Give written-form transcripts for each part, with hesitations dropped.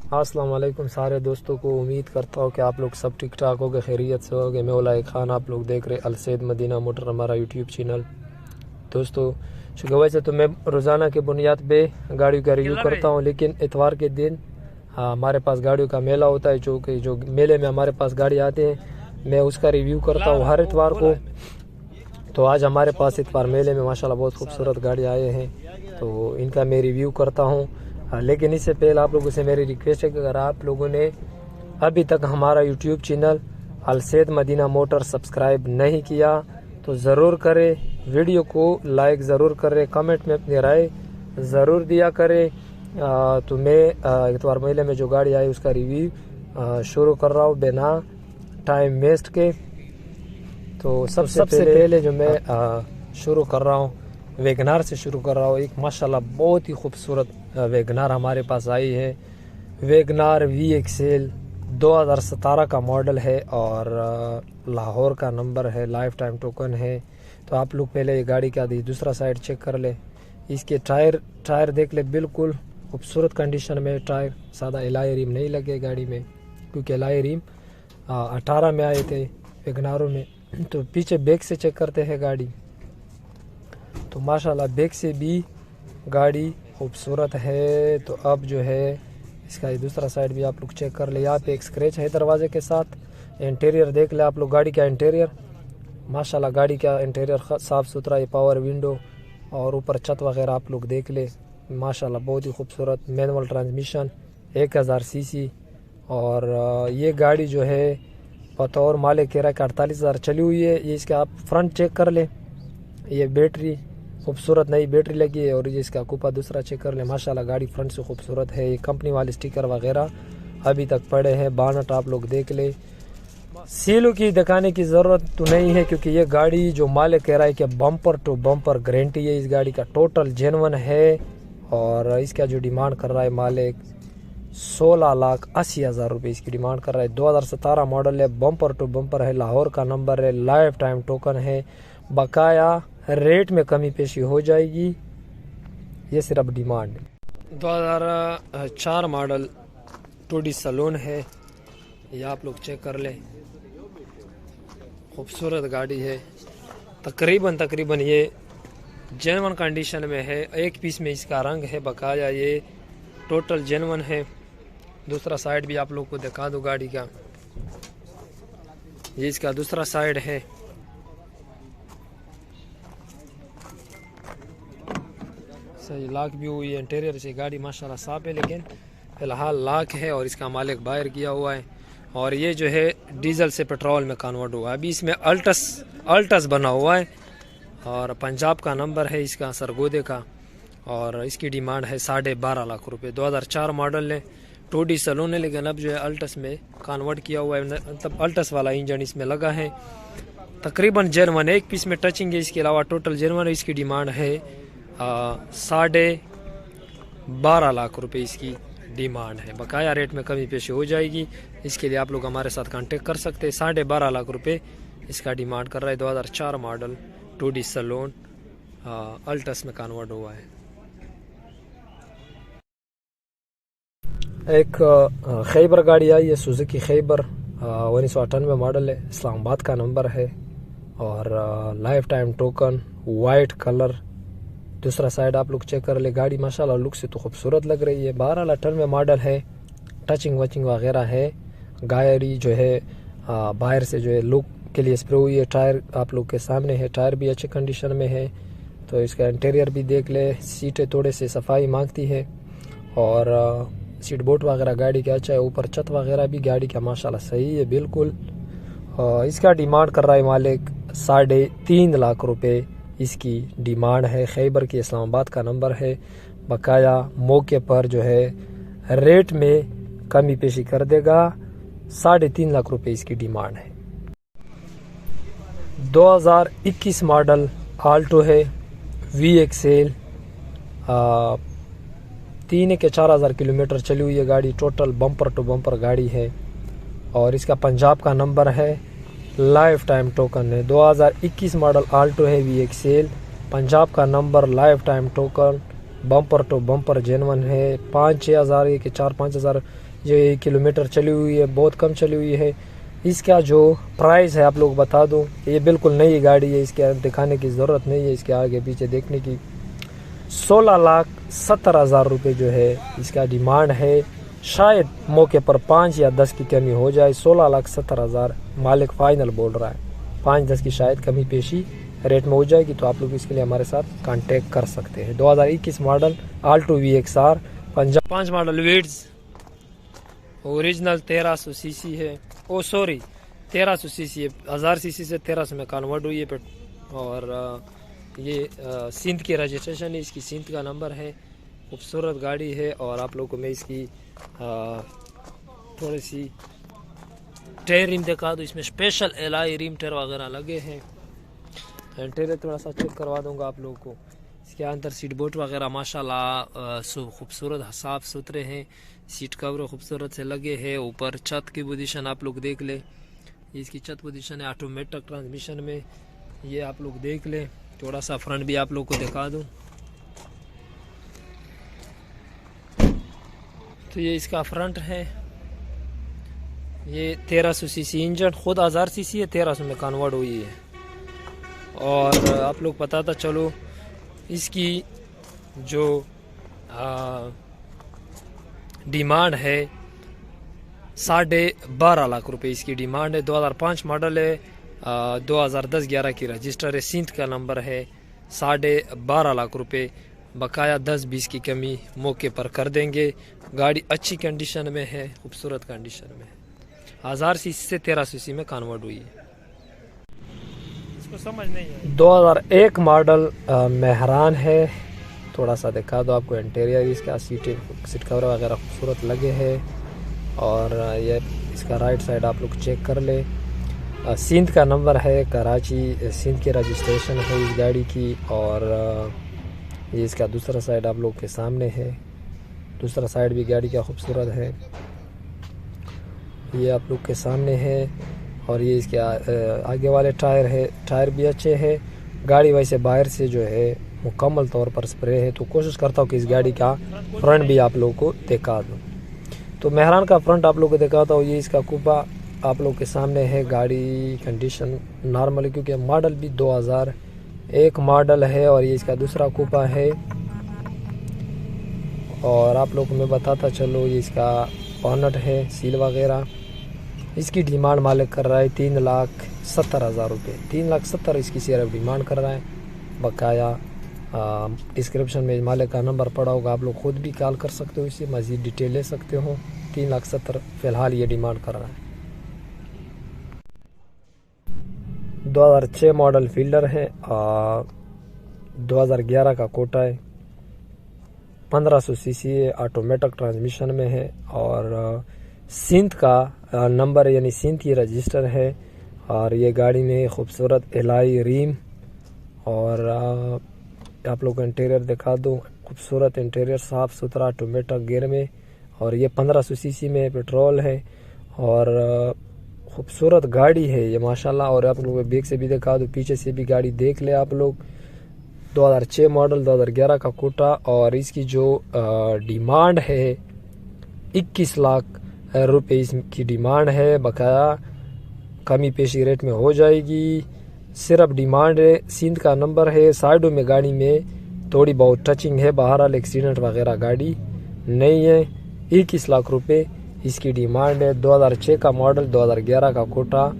अस्सलाम वालेकुम सारे दोस्तों को। उम्मीद करता हूँ कि आप लोग सब ठीक ठाक होगे, खैरियत से होगे। मैं उलाय खान, आप लोग देख रहे अलसैद मदीना मोटर, हमारा यूट्यूब चैनल। दोस्तों शुक्र, वैसे तो मैं रोज़ाना की बुनियाद पे गाड़ियों का रिव्यू करता हूँ, लेकिन इतवार के दिन हमारे पास गाड़ियों का मेला होता है, जो मेले में हमारे पास गाड़ी आते हैं, मैं उसका रिव्यू करता हूँ हर इतवार को। तो आज हमारे पास इतवार मेले में माशाल्लाह बहुत खूबसूरत गाड़ी आए हैं, तो इनका मैं रिव्यू करता हूँ। लेकिन इससे पहले आप लोगों से मेरी रिक्वेस्ट है कि अगर आप लोगों ने अभी तक हमारा YouTube channel Al Sayed Madina motor subscribe नहीं किया तो ज़रूर करें, वीडियो को लाइक ज़रूर करें, कमेंट में अपनी राय ज़रूर दिया करें। तो मैं इतवार मेले में जो गाड़ी आई उसका रिव्यू शुरू कर रहा हूँ बिना टाइम वेस्ट के। तो सबसे पहले जो मैं शुरू कर रहा हूँ वैगनार से शुरू कर रहा हूँ। एक माशाल्लाह बहुत ही खूबसूरत वैगनार हमारे पास आई है। वैगनार VXL 2017 का मॉडल है और लाहौर का नंबर है, लाइफ टाइम टोकन है। तो आप लोग पहले ये गाड़ी का दूसरा साइड चेक कर ले, इसके टायर देख ले, बिल्कुल खूबसूरत कंडीशन में टायर। सादा एलॉय रिम नहीं लगे गाड़ी में, क्योंकि एलॉय रिम 18 में आए थे वैगनारों में। तो पीछे बैक से चेक करते हैं गाड़ी, तो माशाल्लाह बैक से भी गाड़ी खूबसूरत है। तो अब जो है इसका ये दूसरा साइड भी आप लोग चेक कर ले। यहाँ पे एक स्क्रैच है दरवाजे के साथ। इंटीरियर देख ले आप लोग, गाड़ी का इंटीरियर माशाल्लाह, गाड़ी का इंटीरियर साफ़ सुथरा है। पावर विंडो और ऊपर छत वगैरह आप लोग देख ले, माशाल्लाह बहुत ही खूबसूरत। Manual transmission 1000 CC. और ये गाड़ी जो है बतौर मालिक किराए का 48,000 चली हुई है। ये इसका आप फ्रंट चेक कर ले, ये बैटरी खूबसूरत नई बैटरी लगी है। और ये इसका कूपा दूसरा चेक कर ले, माशाल्लाह गाड़ी फ्रंट से खूबसूरत है। ये कंपनी वाले स्टिकर वगैरह अभी तक पड़े हैं। बानट आप लोग देख ले, सीलों की दिखाने की ज़रूरत तो नहीं है, क्योंकि ये गाड़ी जो मालिक कह रहा है कि बम्पर टू बम्पर गारंटी है इस गाड़ी का, टोटल जेन्युइन है। और इसका जो डिमांड कर रहा है मालिक 16,80,000 रुपये इसकी डिमांड कर रहा है। 2017 मॉडल है, बम्पर टू बम्पर है, लाहौर का नंबर है, लाइफ टाइम टोकन है। बकाया रेट में कमी पेशी हो जाएगी, ये सिर्फ डिमांड है। 2004 मॉडल 2D सैलून है, ये आप लोग चेक कर ले, खूबसूरत गाड़ी है। तकरीबन ये जेन्युइन कंडीशन में है। एक पीस में इसका रंग है, बकाया ये टोटल जेन्युइन है। दूसरा साइड भी आप लोग को दिखा दो गाड़ी का, ये इसका दूसरा साइड है। सही लॉक भी हुई है, इंटीरियर से गाड़ी माशाल्लाह साफ है, लेकिन फ़िलहाल लॉक है और इसका मालिक बाहर किया हुआ है। और ये जो है डीजल से पेट्रोल में कन्वर्ट हुआ है। अभी इसमें अल्टस बना हुआ है और पंजाब का नंबर है इसका, सरगोदे का। और इसकी डिमांड है 12.5 लाख रुपए। 2004 मॉडल है, 2D सैलून है, लेकिन अब जो है अल्टस में कन्वर्ट किया हुआ है, मतलब अल्टस वाला इंजन इसमें लगा है। तकरीबन जेन्युइन, एक पीस में टचिंग है, इसके अलावा टोटल जेन्युइन है। इसकी डिमांड है 12.5 लाख रुपए इसकी डिमांड है। बकाया रेट में कमी पेशी हो जाएगी, इसके लिए आप लोग हमारे साथ कांटेक्ट कर सकते हैं। 12.5 लाख रुपए इसका डिमांड कर रहा है। 2004 मॉडल 2D सैलून अल्टस में कन्वर्ट हुआ है। एक खैबर गाड़ी आई है, सुजुकी खैबर 1998 मॉडल है, इस्लामाबाद का नंबर है और life time token, white colour. दूसरा साइड आप लोग चेक कर ले, गाड़ी माशाल्लाह लुक से तो खूबसूरत लग रही है। 1298 मॉडल है, टचिंग वचिंग वगैरह है। गाड़ी जो है बाहर से जो है लुक के लिए स्प्रे हुई है। टायर आप लोग के सामने है, टायर भी अच्छे कंडीशन में है। तो इसका इंटीरियर भी देख ले, सीटें थोड़े से सफाई मांगती है और सीट बोर्ड वगैरह गाड़ी का अच्छा है। ऊपर छत वगैरह भी गाड़ी का माशाल्लाह सही है बिल्कुल। इसका डिमांड कर रहा है मालिक 3.5 लाख रुपए इसकी डिमांड है। खैबर की, इस्लामाबाद का नंबर है। बकाया मौके पर जो है रेट में कमी पेशी कर देगा। 3.5 लाख रुपए इसकी डिमांड है। 2021 मॉडल आल्टो है, VXL 3 के 4,000 किलोमीटर चली हुई है गाड़ी। टोटल बम्पर टू बम्पर गाड़ी है और इसका पंजाब का नंबर है, लाइफ टाइम टोकन है। 2021 मॉडल आल्टो है, VXL, पंजाब का नंबर, life time token, bumper to bumper genuine है। 5-6 हज़ार के 4-5 हज़ार ये किलोमीटर चली हुई है, बहुत कम चली हुई है। इसका जो प्राइस है आप लोग बता दूं, ये बिल्कुल नई गाड़ी है, इसके दिखाने की ज़रूरत नहीं है, इसके आगे पीछे देखने की। 16,70,000 रुपये जो है इसका डिमांड है। शायद मौके पर 5 या 10 की कमी हो जाए। 16,70,000 मालिक फाइनल बोल रहा है। 5-10 की शायद कमी पेशी रेट में हो जाएगी, तो आप लोग इसके लिए हमारे साथ कांटेक्ट कर सकते हैं। 2021 model Alto VXR Punjab 5 model weeds original 1300 CC है। ओ सॉरी 1300 सीसी है, 1000 सीसी से 1300 में कन्वर्ट हुई है। और ये सिंध की रजिस्ट्रेशन है, इसकी सिंध का नंबर है। खूबसूरत गाड़ी है। और आप लोगों को मैं इसकी थोड़ी सी टायर रिम दिखा दूँ। इसमें स्पेशल एलॉय रिम टायर वगैरह लगे हैं। इंटीरियर थोड़ा सा चेक करवा दूंगा आप लोगों को। इसके अंदर सीट बोर्ड वगैरह माशाल्लाह खूबसूरत साफ सुथरे हैं। सीट कवर खूबसूरत से लगे हैं। ऊपर छत की पोजीशन आप लोग देख ले, इसकी छत पोजीशन है ऑटोमेटिक ट्रांसमिशन में, ये आप लोग देख ले। थोड़ा सा फ्रंट भी आप लोग को दिखा दूं, तो ये इसका फ्रंट है। ये 1300 सीसी इंजन, खुद 1000 सीसी है, 1300 में कन्वर्ट हुई है। और आप लोग बताता चलो, इसकी जो डिमांड है 12.5 लाख रुपए इसकी डिमांड है। 2005 मॉडल है, 2010-11 की रजिस्टर है, सिंध का नंबर है। 12.5 लाख रुपए बकाया 10-20 की कमी मौके पर कर देंगे। गाड़ी अच्छी कंडीशन में है, खूबसूरत कंडीशन में है। 1000 सीसी से 1300 सीसी में कन्वर्ट हुई है। इसको समझ नहीं है। 2001 मॉडल मेहरान है। थोड़ा सा दिखा दो आपको इंटीरियर इसका। सीट कवर वगैरह खूबसूरत लगे हैं। और ये इसका राइट साइड आप लोग चेक कर ले। सिंध का नंबर है, कराची सिंध की रजिस्ट्रेशन है इस गाड़ी की। और ये इसका दूसरा साइड आप लोग के सामने है। दूसरा साइड भी गाड़ी का खूबसूरत है, ये आप लोग के सामने है। और ये इसके आगे वाले टायर है, टायर भी अच्छे हैं। गाड़ी वैसे बाहर से जो है मुकम्मल तौर पर स्प्रे है, तो कोशिश करता हूँ कि इस गाड़ी का फ्रंट भी आप लोग को दिखा दूँ। तो मेहरान का फ्रंट आप लोग को दिखाता हूँ। ये इसका कूपा आप लोग के सामने है। गाड़ी कंडीशन नॉर्मल है, क्योंकि मॉडल भी 2001 मॉडल है। और ये इसका दूसरा कूपा है। और आप लोग को मैं बताता चलो, ये इसका बॉनेट है, सील वगैरह। इसकी डिमांड मालिक कर रहा है 3,70,000 रुपये। 3,70,000 इसकी सिर्फ डिमांड कर रहा है। बकाया डिस्क्रिप्शन में मालिक का नंबर पड़ा होगा, आप लोग खुद भी कॉल कर सकते हो, इससे मज़ीद डिटेल ले सकते हो। 3,70,000 फ़िलहाल ये डिमांड कर रहा है। 2006 मॉडल फील्डर है, 2011 का कोटा है, 1500 सीसी है, ऑटोमेटिक ट्रांसमिशन में है। और सिंध का नंबर यानी सिंध की रजिस्टर है। और ये गाड़ी में खूबसूरत एलॉय रिम। और आप लोग को इंटीरियर दिखा दूँ, खूबसूरत इंटीरियर, साफ़ सुथरा ऑटोमेटिक गियर में। और ये 1500 सीसी में पेट्रोल है। और खूबसूरत गाड़ी है ये माशाल्लाह। और आप लोग बैक से भी दिखा दूँ, पीछे से भी गाड़ी देख ले आप लोग। 2006 मॉडल, 2011 का कोटा। और इसकी जो डिमांड है 21 लाख रुपए इसकी डिमांड है। बकाया कमी पेशी रेट में हो जाएगी। सिर्फ डिमांड है। सिंध का नंबर है। साइडों में गाड़ी में थोड़ी बहुत टचिंग है, बहरहाल एक्सीडेंट वगैरह गाड़ी नहीं है। 21 लाख रुपए इसकी डिमांड है। 2006 का मॉडल, 2011 का कोटा,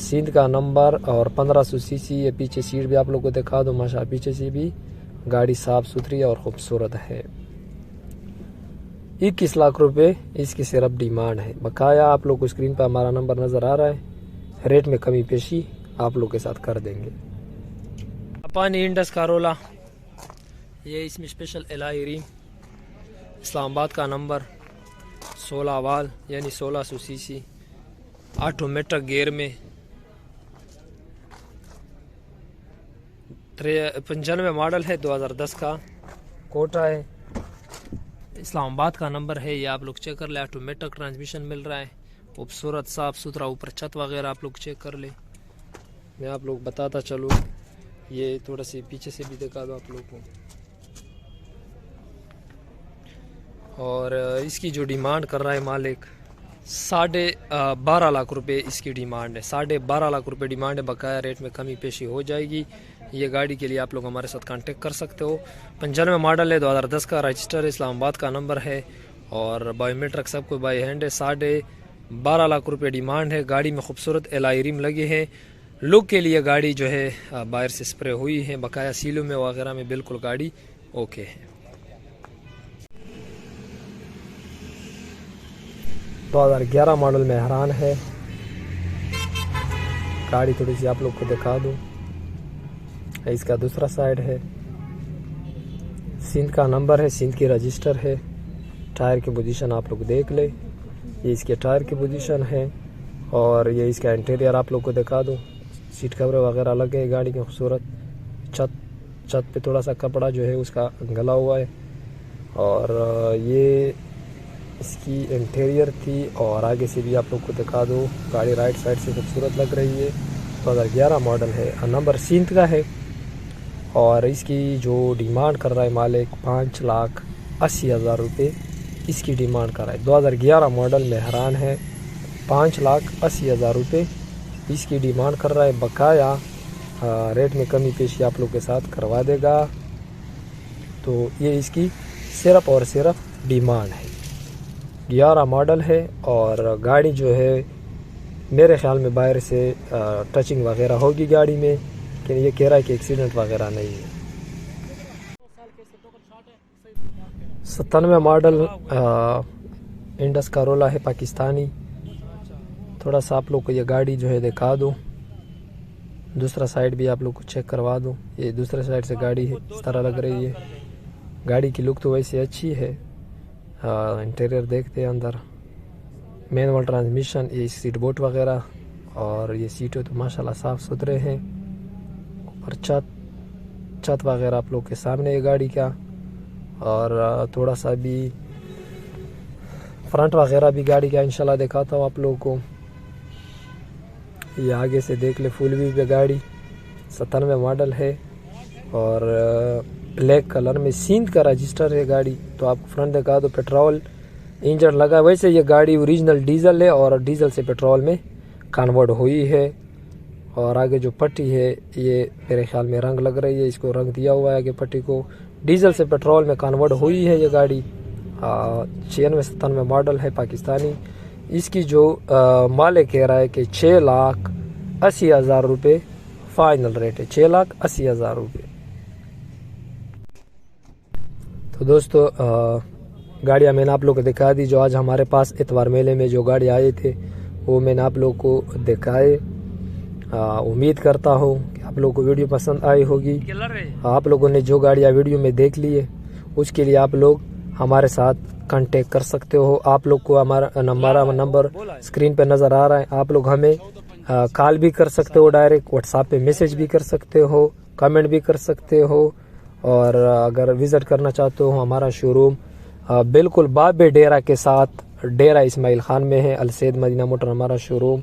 सिंध का नंबर और 1500 सीसी। ये पीछे सीट भी आप लोग को दिखा दो, माशा पीछे से भी गाड़ी साफ सुथरी और खूबसूरत है। 21 लाख रुपए इसकी सिर्फ डिमांड है। बकाया आप लोग को स्क्रीन पर हमारा नंबर नज़र आ रहा है, रेट में कमी पेशी आप लोग के साथ कर देंगे। जापानी इंडस कारोला, ये इसमें स्पेशल एलॉय रिम, इस्लामाबाद का नंबर, 16 वाल यानी 1600 सीसी, ऑटोमेटिक गियर में, 95 मॉडल है, 2010 का कोटा है, इस्लामाबाद का नंबर है। ये आप लोग चेक कर ले। ऑटोमेटिक ट्रांसमिशन मिल रहा है, खूबसूरत साफ सुथरा, ऊपर छत वगैरह आप लोग चेक कर ले। मैं आप लोग बताता चलूँ, ये थोड़ा सी पीछे से भी दिखा दो आप लोग को। और इसकी जो डिमांड कर रहा है मालिक 12.5 लाख रुपए इसकी डिमांड है। 12.5 लाख रुपए डिमांड है। बकाया रेट में कमी पेशी हो जाएगी। ये गाड़ी के लिए आप लोग हमारे साथ कांटेक्ट कर सकते हो। 95 मॉडल है, 2010 का रजिस्टर है, इस्लामाबाद का नंबर है और बायोमेट्रिक सब कुछ बाई हैंड है। 12.5 लाख रुपए डिमांड है। गाड़ी में खूबसूरत एलॉय रिम लगे हैं। लुक के लिए गाड़ी जो है बाहर से स्प्रे हुई है। बकाया सीलों में वगैरह में बिल्कुल गाड़ी ओके है। 2011 मॉडल में हैरान है। गाड़ी थोड़ी सी आप लोग को दिखा दूं। इसका दूसरा साइड है, सिंध का नंबर है, सिंध की रजिस्टर है। टायर की पोजीशन आप लोग देख ले। ये इसके टायर की पोजीशन है और ये इसका इंटीरियर आप लोग को दिखा दूं। सीट कवर वगैरह लगे हैं गाड़ी के खूबसूरत। छत पे थोड़ा सा कपड़ा जो है उसका गला हुआ है और ये इसकी इंटीरियर थी। और आगे से भी आप लोग को दिखा दो। गाड़ी राइट साइड से खूबसूरत लग रही है। 2011 मॉडल है, नंबर सिंध का है और इसकी जो डिमांड कर रहा है मालिक 5,80,000 रुपये इसकी डिमांड कर रहा है। 2011 मॉडल में हैरान है। 5,80,000 रुपये इसकी डिमांड कर रहा है। बकाया रेट में कमी पेशी आप लोग के साथ करवा देगा। तो ये इसकी सिर्फ और सिर्फ डिमांड है। 11 मॉडल है और गाड़ी जो है मेरे ख्याल में बाहर से टचिंग वगैरह होगी गाड़ी में, लेकिन ये कह रहा है कि एक्सीडेंट वगैरह नहीं है। 97 मॉडल इंडस करोला है, पाकिस्तानी। थोड़ा सा आप लोग को ये गाड़ी जो है दिखा दूँ। दूसरा साइड भी आप लोग को चेक करवा दूँ। ये दूसरे साइड से गाड़ी है, इस तरह लग रही है। गाड़ी की लुक तो वैसे अच्छी है। इंटीरियर देखते हैं अंदर। मैनुअल ट्रांसमिशन, ये सीट बोर्ड वगैरह और ये सीटें तो माशाल्लाह साफ़ सुथरे हैं। ऊपर छत वगैरह आप लोग के सामने है गाड़ी का। और थोड़ा सा भी फ्रंट वगैरह भी गाड़ी का इंशाल्लाह दिखाता हूँ आप लोगों को। ये आगे से देख ले, फुल व्यू पे गाड़ी। 97 मॉडल है और ब्लैक कलर में सिंध का रजिस्टर है गाड़ी। तो आपको फ्रंट दिखा दो, पेट्रोल इंजन लगा। वैसे ये गाड़ी ओरिजिनल डीजल है और डीजल से पेट्रोल में कन्वर्ट हुई है। और आगे जो पट्टी है ये मेरे ख्याल में रंग लग रही है, इसको रंग दिया हुआ है आगे पट्टी को। डीजल से पेट्रोल में कन्वर्ट हुई है ये गाड़ी। 96-97 मॉडल है, पाकिस्तानी। इसकी जो मालिक कह रहा है कि 6,80,000 रुपये फाइनल रेट है। 6,80,000 रुपये। तो दोस्तों गाड़ियाँ मैंने आप लोग को दिखा दी। जो आज हमारे पास इतवार मेले में जो गाड़ी आए थे वो मैंने आप लोग को दिखाए। उम्मीद करता हूँ कि आप लोग को वीडियो पसंद आई होगी। आप लोगों ने जो गाड़ियाँ वीडियो में देख ली है उसके लिए आप लोग हमारे साथ कांटेक्ट कर सकते हो। आप लोग को हमारा नंबर स्क्रीन पे नज़र आ रहा है। आप लोग हमें कॉल भी कर सकते हो, डायरेक्ट व्हाट्सएप पे मैसेज भी कर सकते हो, कमेंट भी कर सकते हो। और अगर विज़िट करना चाहते हो हमारा शोरूम बिल्कुल बाबे डेरा के साथ, डेरा इस्माइल खान में है। अलसैद मदीना मोटर हमारा शोरूम।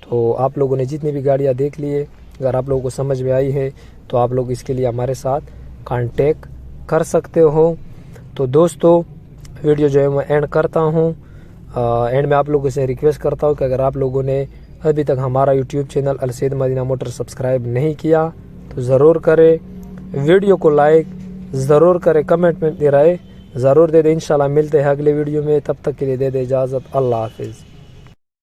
तो आप लोगों ने जितनी भी गाड़ियाँ देख ली है, अगर आप लोगों को समझ में आई है तो आप लोग इसके लिए हमारे साथ कांटेक्ट कर सकते हो। तो दोस्तों वीडियो जो है मैं एंड करता हूँ। एंड में आप लोगों से रिक्वेस्ट करता हूँ कि अगर आप लोगों ने अभी तक हमारा YouTube channel Al Sayed Madina motor subscribe नहीं किया तो ज़रूर करें। वीडियो को लाइक ज़रूर करें, कमेंट में दे रहे ज़रूर दे दे। इंशाल्लाह मिलते हैं अगले वीडियो में। तब तक के लिए दे दे इजाज़त। अल्लाह हाफिज़।